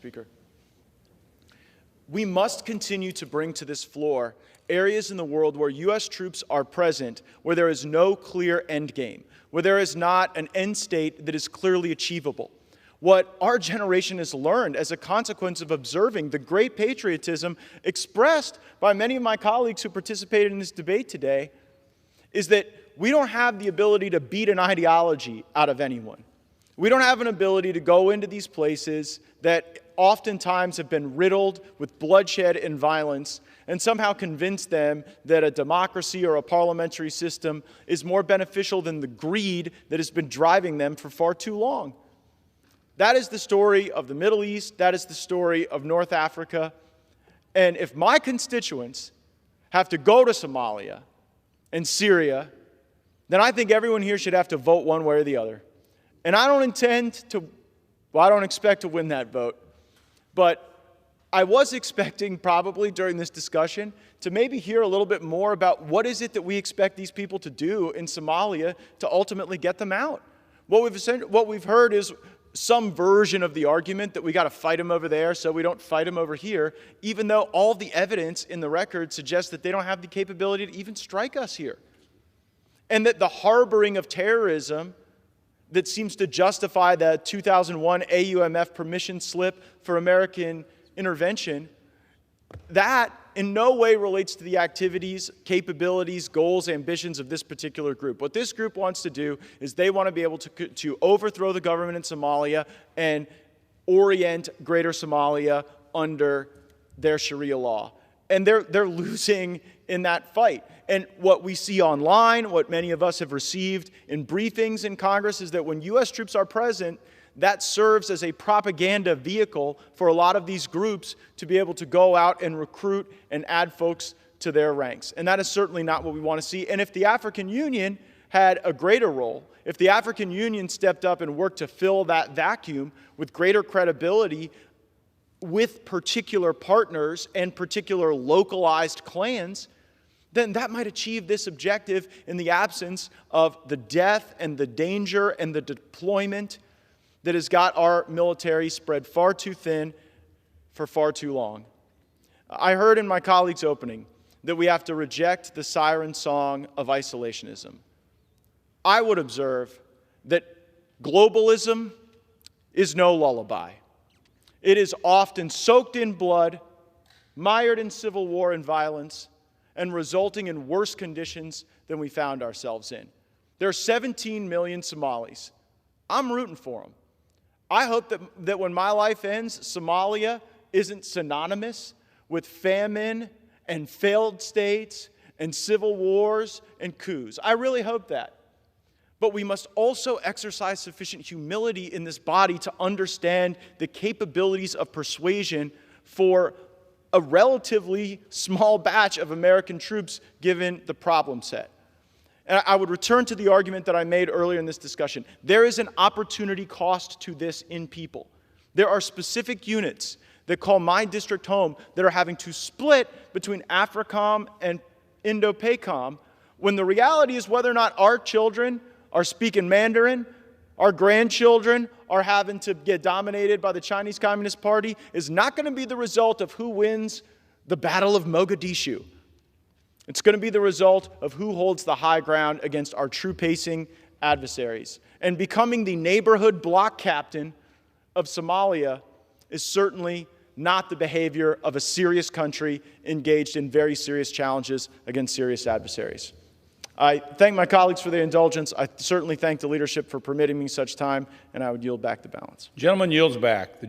Speaker. We must continue to bring to this floor areas in the world where U.S. troops are present, where there is no clear end game, where there is not an end state that is clearly achievable. What our generation has learned as a consequence of observing the great patriotism expressed by many of my colleagues who participated in this debate today is that we don't have the ability to beat an ideology out of anyone. We don't have an ability to go into these places that oftentimes have been riddled with bloodshed and violence and somehow convince them that a democracy or a parliamentary system is more beneficial than the greed that has been driving them for far too long. That is the story of the Middle East. That is the story of North Africa. And if my constituents have to go to Somalia and Syria, then I think everyone here should have to vote one way or the other. And I don't expect to win that vote. But I was expecting probably during this discussion to maybe hear a little bit more about what is it that we expect these people to do in Somalia to ultimately get them out. What we've heard is some version of the argument that we got to fight them over there so we don't fight them over here, even though all the evidence in the record suggests that they don't have the capability to even strike us here. And that the harboring of terrorism that seems to justify the 2001 AUMF permission slip for American intervention, that in no way relates to the activities, capabilities, goals, ambitions of this particular group. What this group wants to do is they want to be able to overthrow the government in Somalia and orient Greater Somalia under their Sharia law. And they're losing in that fight. And what we see online, what many of us have received in briefings in Congress, is that when U.S. troops are present, that serves as a propaganda vehicle for a lot of these groups to be able to go out and recruit and add folks to their ranks. And that is certainly not what we want to see. And if the African Union had a greater role, if the African Union stepped up and worked to fill that vacuum with greater credibility with particular partners and particular localized clans, then that might achieve this objective in the absence of the death and the danger and the deployment that has got our military spread far too thin for far too long. I heard in my colleague's opening that we have to reject the siren song of isolationism. I would observe that globalism is no lullaby. It is often soaked in blood, mired in civil war and violence, and resulting in worse conditions than we found ourselves in. There are 17 million Somalis. I'm rooting for them. I hope that when my life ends, Somalia isn't synonymous with famine and failed states and civil wars and coups. I really hope that. But we must also exercise sufficient humility in this body to understand the capabilities of persuasion for a relatively small batch of American troops given the problem set. And I would return to the argument that I made earlier in this discussion. There is an opportunity cost to this in people. There are specific units that call my district home that are having to split between AFRICOM and INDOPACOM when the reality is whether or not our children are speaking Mandarin, our grandchildren are having to get dominated by the Chinese Communist Party is not going to be the result of who wins the Battle of Mogadishu. It's going to be the result of who holds the high ground against our true-pacing adversaries. And becoming the neighborhood block captain of Somalia is certainly not the behavior of a serious country engaged in very serious challenges against serious adversaries. I thank my colleagues for their indulgence. I certainly thank the leadership for permitting me such time, and I would yield back the balance. Gentleman yields back.